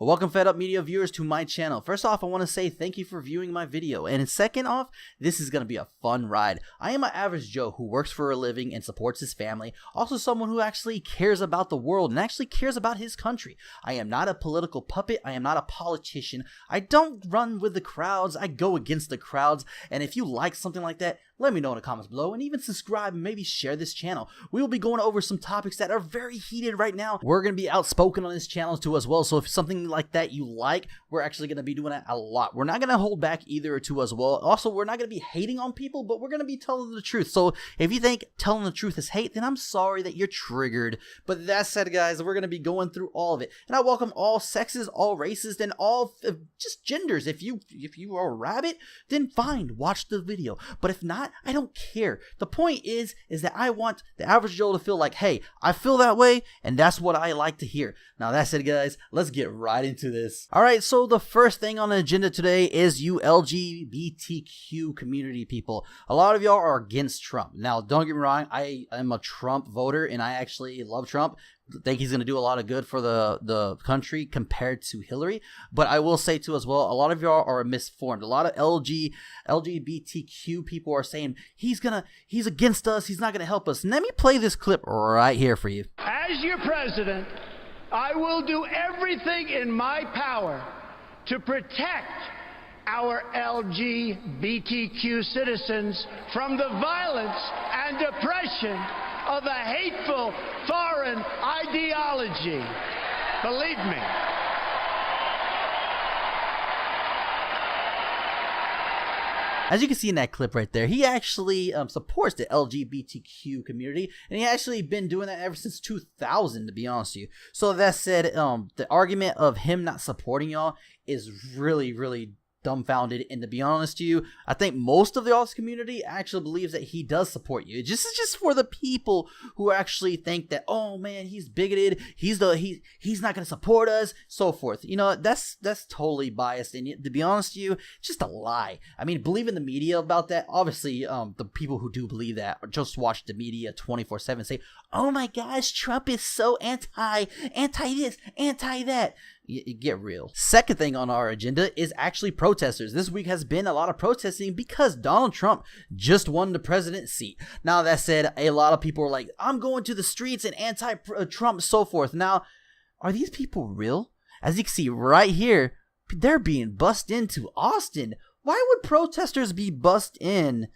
Welcome Fed Up Media viewers to my channel. First off, I want to say thank you for viewing my video. And second off, this is going to be a fun ride. I am an average Joe who works for a living and supports his family. Also someone who actually cares about the world and actually cares about his country. I am not a political puppet. I am not a politician. I don't run with the crowds. I go against the crowds. And if you like something like that, let me know in the comments below, and even subscribe and maybe share this channel. We will be going over some topics that are very heated right now. We're going to be outspoken on this channel too as well, so if something like that you like, we're actually going to be doing that a lot. We're not going to hold back either or two as well. Also, we're not going to be hating on people, but we're going to be telling the truth. So if you think telling the truth is hate, then I'm sorry that you're triggered. But that said, guys, we're going to be going through all of it. And I welcome all sexes, all races, and all just genders. If you are a rabbit, then fine, watch the video. But if not, I don't care. The point is that I want the average Joe to feel like, hey, I feel that way, and that's what I like to hear. Now that's it, guys. Let's get right into this. Alright, so the first thing on the agenda today is you LGBTQ community people. A lot of y'all are against Trump. Now, don't get me wrong, I am a Trump voter, and I actually love Trump. Think he's going to do a lot of good for the country compared to Hillary. But I will say too as well, a lot of y'all are misinformed. A lot of LGBTQ people are saying he's against us, he's not going to help us. And let me play this clip right here for you. As your president, I will do everything in my power to protect our LGBTQ citizens from the violence and oppression of a hateful foreign ideology. Believe me. As you can see in that clip right there, he actually supports the LGBTQ community, and he actually been doing that ever since 2000, to be honest with you. So that said, the argument of him not supporting y'all is really dumbfounded, and to be honest to you, I think most of the y'all's community actually believes that he does support you. It's just for the people who actually think that, oh man, he's bigoted, he's not going to support us, so forth. You know, that's totally biased, and to be honest to you, it's just a lie. I mean, believe in the media about that. Obviously, the people who do believe that just watch the media 24/7 say, oh my gosh, Trump is so anti this, anti that. Get real. Second thing on our agenda is actually protesters. This week has been a lot of protesting because Donald Trump just won the presidency seat. Now that said, a lot of people are like, I'm going to the streets and anti-Trump, so forth. Now, are these people real? As you can see right here, they're being bussed into Austin. Why would protesters be bussed in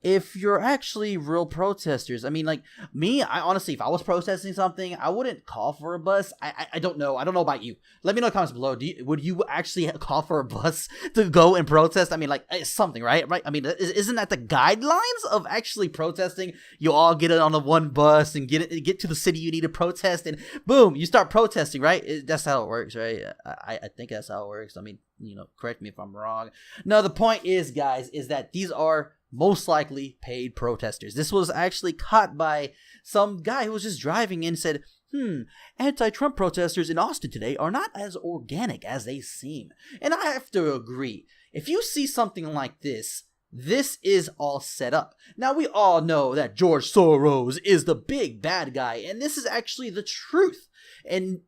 if you're actually real protesters? I mean, like me, I honestly, if I was protesting something, I wouldn't call for a bus. I don't know. I don't know about you. Let me know in the comments below. Would you actually call for a bus to go and protest? I mean, like, it's something, right? I mean, isn't that the guidelines of actually protesting? You all get it on the one bus and get to the city you need to protest, and boom, you start protesting, right? That's how it works, right? I think that's how it works. I mean, you know, correct me if I'm wrong. No, the point is, guys, is that these are most likely paid protesters. This was actually caught by some guy who was just driving in and said, anti-Trump protesters in Austin today are not as organic as they seem. And I have to agree. If you see something like this, this is all set up. Now, we all know that George Soros is the big bad guy, and this is actually the truth. And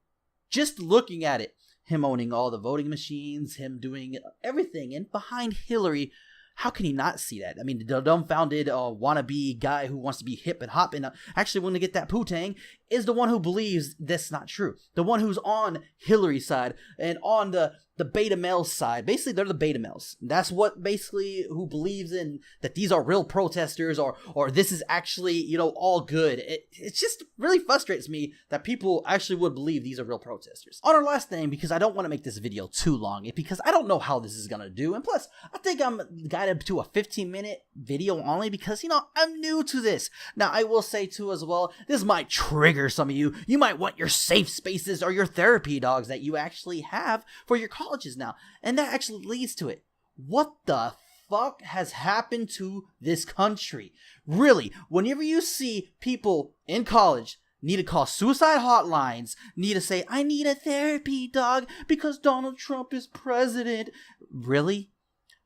just looking at it, him owning all the voting machines, him doing everything, and behind Hillary, how can he not see that? I mean, the dumbfounded wannabe guy who wants to be hip and hop and actually want to get that poo-tang is the one who believes that's not true. The one who's on Hillary's side and on the beta males side. Basically, they're the beta males. That's what basically who believes in that these are real protesters or this is actually, you know, all good. It just really frustrates me that people actually would believe these are real protesters. On our last thing, because I don't want to make this video too long, because I don't know how this is going to do. And plus, I think I'm guided to a 15-minute video only because, you know, I'm new to this. Now, I will say too as well, this might trigger some of you. You might want your safe spaces or your therapy dogs that you actually have for your colleges now. And that actually leads to it. What the fuck has happened to this country? Really, whenever you see people in college need to call suicide hotlines, need to say, I need a therapy dog because Donald Trump is president. Really?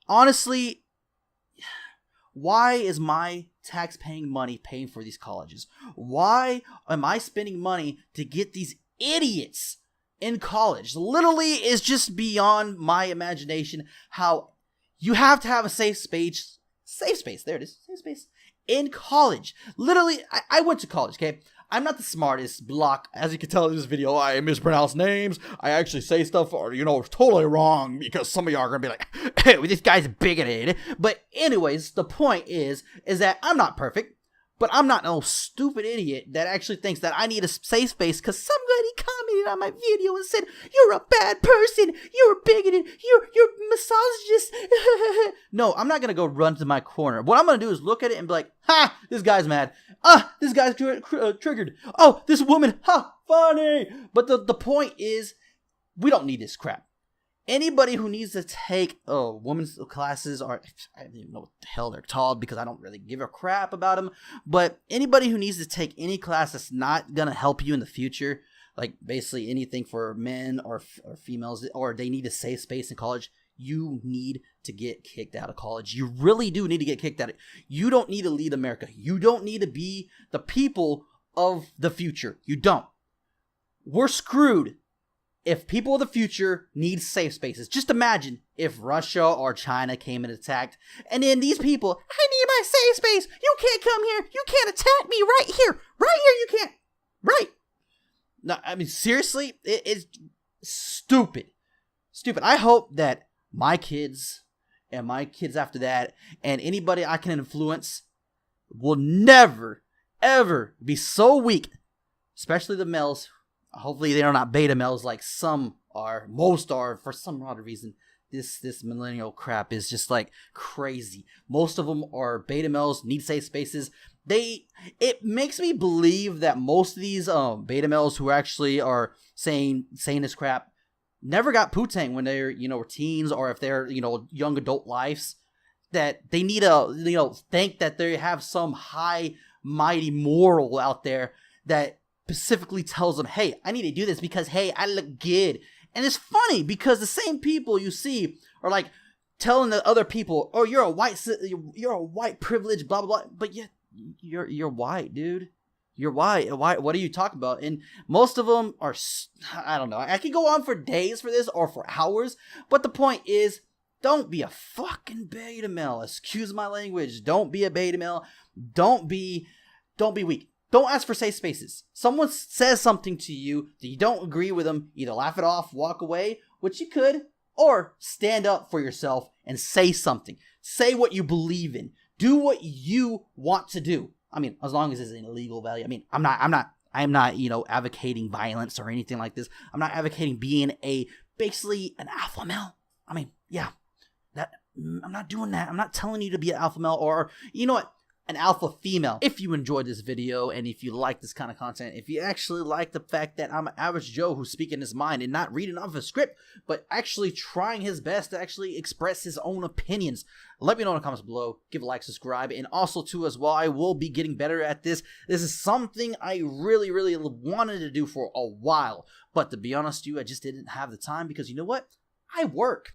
Honestly, why is my tax-paying money paying for these colleges? Why am I spending money to get these idiots in college. Literally is just beyond my imagination how you have to have a safe space, there it is, safe space, in college. Literally, I went to college, okay? I'm not the smartest block. As you can tell in this video, I mispronounce names. I actually say stuff, totally wrong, because some of y'all are gonna be like, hey, this guy's bigoted. But anyways, the point is that I'm not perfect. But I'm not no stupid idiot that actually thinks that I need a safe space because somebody commented on my video and said, you're a bad person, you're bigoted, you're misogynist. No, I'm not going to go run to my corner. What I'm going to do is look at it and be like, ha, this guy's mad. This guy's triggered. Oh, this woman, funny. But the point is, we don't need this crap. Anybody who needs to take women's classes, or I don't even know what the hell they're called because I don't really give a crap about them, but anybody who needs to take any class that's not going to help you in the future, like basically anything for men or females, or they need a safe space in college, you need to get kicked out of college. You really do need to get kicked out. You don't need to lead America. You don't need to be the people of the future. You don't. We're screwed. If people of the future need safe spaces, just imagine if Russia or China came and attacked, and then these people, I need my safe space. You can't come here. You can't attack me right here. Right here, you can't. Right. No, I mean, seriously, it's stupid. Stupid. I hope that my kids and my kids after that and anybody I can influence will never, ever be so weak, especially the males. Hopefully they are not beta males like some are, most are, for some odd reason. This millennial crap is just like crazy. Most of them are beta males, need safe spaces. It makes me believe that most of these beta males who actually are saying this crap never got poo-tang when they're, were teens, or if they're, young adult lives, that they need to, think that they have some high mighty moral out there that specifically tells them, hey, I need to do this because, hey, I look good. And it's funny because the same people you see are like telling the other people, oh, you're a white privilege, blah, blah, blah. But yet you're white, dude. You're white. What are you talking about? And most of them are, I don't know. I could go on for days for this or for hours. But the point is, don't be a fucking beta male. Excuse my language. Don't be a beta male. Don't be weak. Don't ask for safe spaces. Someone says something to you that you don't agree with them, either laugh it off, walk away, which you could, or stand up for yourself and say something. Say what you believe in. Do what you want to do. I mean, as long as it's an illegal value. I mean, I'm not, advocating violence or anything like this. I'm not advocating being basically an alpha male. I mean, yeah, I'm not doing that. I'm not telling you to be an alpha male or, you know what? An alpha female. If you enjoyed this video and if you like this kind of content, if you actually like the fact that I'm an average Joe who's speaking his mind and not reading off a script, but actually trying his best to actually express his own opinions, let me know in the comments below. Give a like, subscribe, and also too as well, I will be getting better at this. This is something I really, really wanted to do for a while, but to be honest with you, I just didn't have the time because you know what? I work.